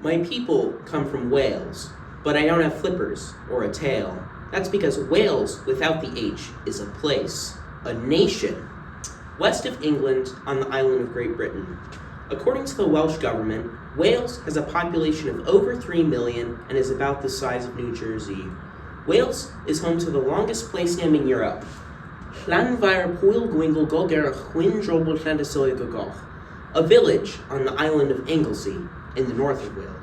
My people come from Wales, but I don't have flippers or a tail. That's because Wales, without the H, is a place, a nation, west of England on the island of Great Britain. According to the Welsh government, Wales has a population of over 3 million and is about the size of New Jersey. Wales is home to the longest place name in Europe, Llanfair Pwyl Gwyngal Goger Chwyn Drobl Llantysilio Gogoch, a village on the island of Anglesey in the north of Wales.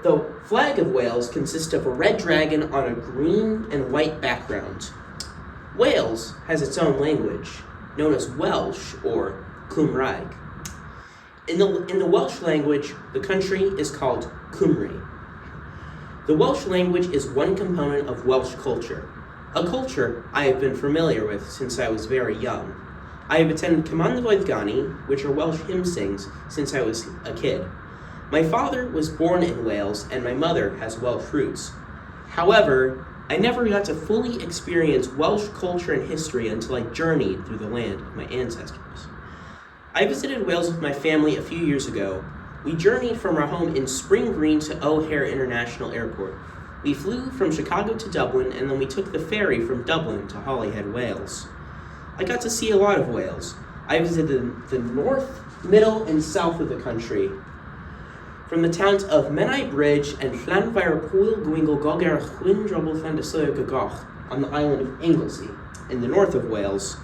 The flag of Wales consists of a red dragon on a green and white background. Wales has its own language, known as Welsh or Cymraeg. In the Welsh language, the country is called Cymru. The Welsh language is one component of Welsh culture, a culture I have been familiar with since I was very young. I have attended Cymanfoedd Gani, which are Welsh hymn sings, since I was a kid. My father was born in Wales and my mother has Welsh roots. However, I never got to fully experience Welsh culture and history until I journeyed through the land of my ancestors. I visited Wales with my family a few years ago. We journeyed from our home in Spring Green to O'Hare International Airport. We flew from Chicago to Dublin, and then we took the ferry from Dublin to Holyhead, Wales. I got to see a lot of Wales. I visited the north, middle, and south of the country. From the towns of Menai Bridge and Llanfair Pwyl Gwyngal Goger Chwyn Drobl Llantysilio Gogoch on the island of Anglesey in the north of Wales,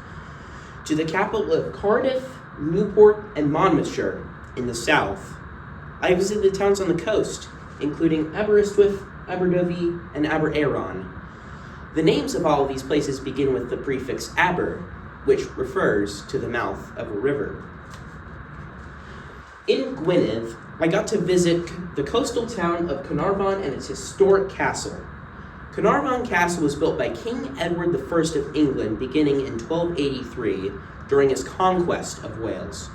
to the capital of Cardiff, Newport, and Monmouthshire in the south. I visited the towns on the coast, including Aberystwyth, Aberdyfi, and Aberaeron. The names of all of these places begin with the prefix Aber, which refers to the mouth of a river. In Gwynedd, I got to visit the coastal town of Carnarvon and its historic castle. Carnarvon Castle was built by King Edward I of England beginning in 1283 during his conquest of Wales.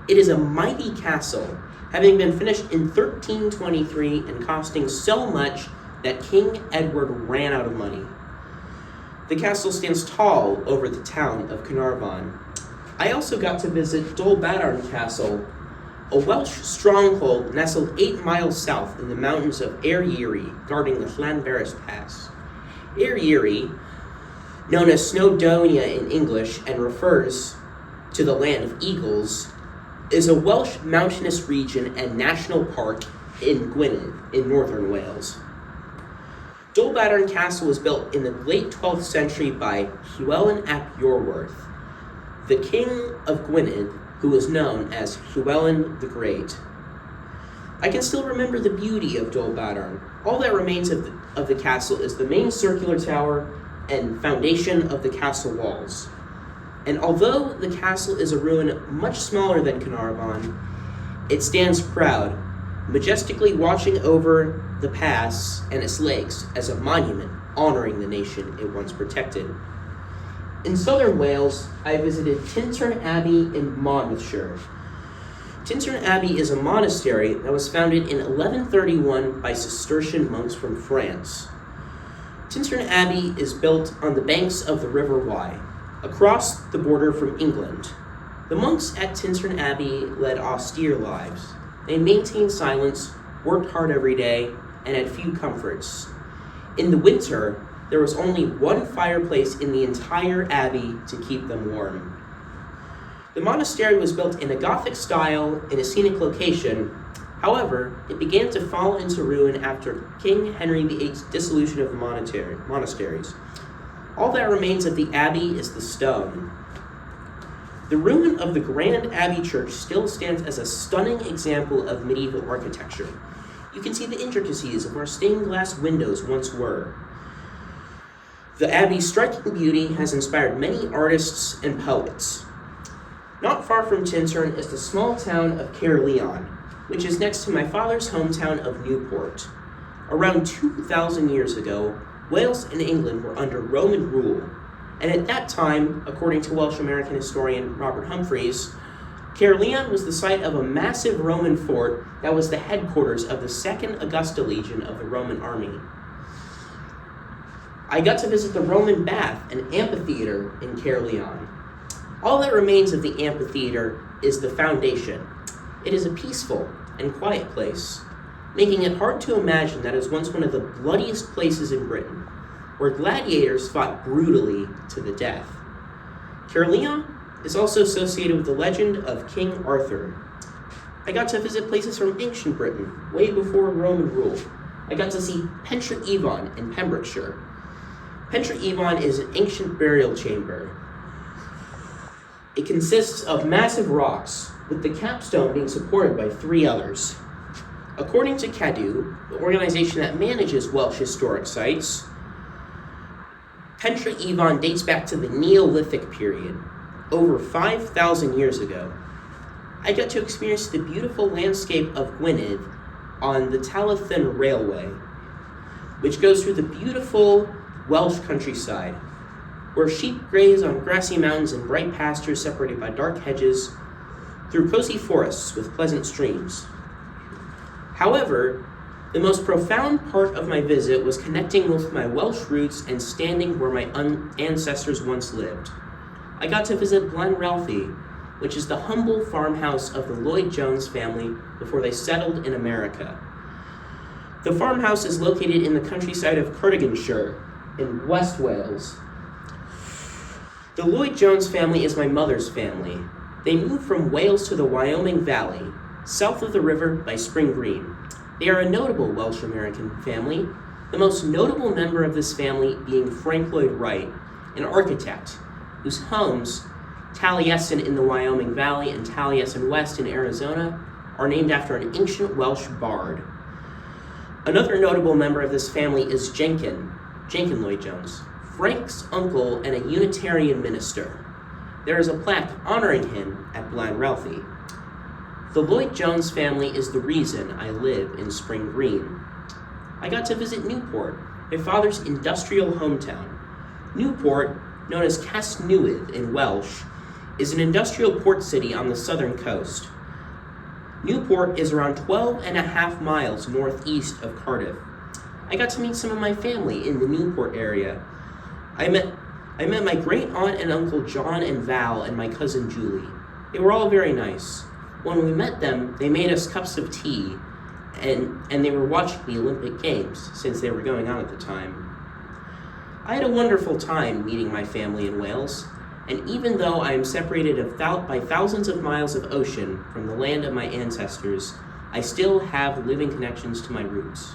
It is a mighty castle, having been finished in 1323 and costing so much that King Edward ran out of money. The castle stands tall over the town of Carnarvon. I also got to visit Dolbadarn Castle, a Welsh stronghold nestled 8 miles south in the mountains of Eryri, guarding the Llanberis Pass. Eryri, known as Snowdonia in English and refers to the land of eagles, is a Welsh mountainous region and national park in Gwynedd in northern Wales. Dolbadarn Castle was built in the late 12th century by Llywelyn ap Iorwerth, the king of Gwynedd, who was known as Llywelyn the Great. I can still remember the beauty of Dolbadarn. All that remains of the castle is the main circular tower and foundation of the castle walls. And although the castle is a ruin much smaller than Carnarvon, it stands proud, majestically watching over the pass and its lakes as a monument honoring the nation it once protected. In southern Wales, I visited Tintern Abbey in Monmouthshire. Tintern Abbey is a monastery that was founded in 1131 by Cistercian monks from France. Tintern Abbey is built on the banks of the River Wye, across the border from England. The monks at Tintern Abbey led austere lives. They maintained silence, worked hard every day, and had few comforts. In the winter, there was only one fireplace in the entire abbey to keep them warm. The monastery was built in a Gothic style in a scenic location. However, it began to fall into ruin after King Henry VIII's dissolution of the monasteries. All that remains of the abbey is the stone. The ruin of the Grand Abbey Church still stands as a stunning example of medieval architecture. You can see the intricacies of where stained glass windows once were. The abbey's striking beauty has inspired many artists and poets. Not far from Tintern is the small town of Caerleon, which is next to my father's hometown of Newport. Around 2,000 years ago, Wales and England were under Roman rule, and at that time, according to Welsh American historian Robert Humphreys, Caerleon was the site of a massive Roman fort that was the headquarters of the 2nd Augusta Legion of the Roman army. I got to visit the Roman Bath, an amphitheater in Caerleon. All that remains of the amphitheater is the foundation. It is a peaceful, and quiet place, making it hard to imagine that it was once one of the bloodiest places in Britain, where gladiators fought brutally to the death. Caerleon is also associated with the legend of King Arthur. I got to visit places from ancient Britain, way before Roman rule. I got to see Pentre Ifan in Pembrokeshire. Pentre Ifan is an ancient burial chamber. It consists of massive rocks, with the capstone being supported by 3 others. According to Cadw, the organization that manages Welsh historic sites, Pentre Ifan dates back to the Neolithic period, over 5,000 years ago. I got to experience the beautiful landscape of Gwynedd on the Talyllyn Railway, which goes through the beautiful Welsh countryside, where sheep graze on grassy mountains and bright pastures separated by dark hedges, through cozy forests with pleasant streams. However, the most profound part of my visit was connecting with my Welsh roots and standing where my ancestors once lived. I got to visit Blaenralthi, which is the humble farmhouse of the Lloyd-Jones family before they settled in America. The farmhouse is located in the countryside of Cardiganshire in West Wales. The Lloyd-Jones family is my mother's family. They moved from Wales to the Wyoming Valley, south of the river by Spring Green. They are a notable Welsh-American family, the most notable member of this family being Frank Lloyd Wright, an architect, whose homes, Taliesin in the Wyoming Valley and Taliesin West in Arizona, are named after an ancient Welsh bard. Another notable member of this family is Jenkin Lloyd-Jones, Frank's uncle and a Unitarian minister. There is a plaque honoring him at Blaenralthi. The Lloyd-Jones family is the reason I live in Spring Green. I got to visit Newport, my father's industrial hometown. Newport, known as Casnewydd in Welsh, is an industrial port city on the southern coast. Newport is around 12.5 miles northeast of Cardiff. I got to meet some of my family in the Newport area. I met my great aunt and uncle John and Val and my cousin Julie. They were all very nice. When we met them, they made us cups of tea, and they were watching the Olympic Games, since they were going on at the time. I had a wonderful time meeting my family in Wales, and even though I am separated by thousands of miles of ocean from the land of my ancestors, I still have living connections to my roots.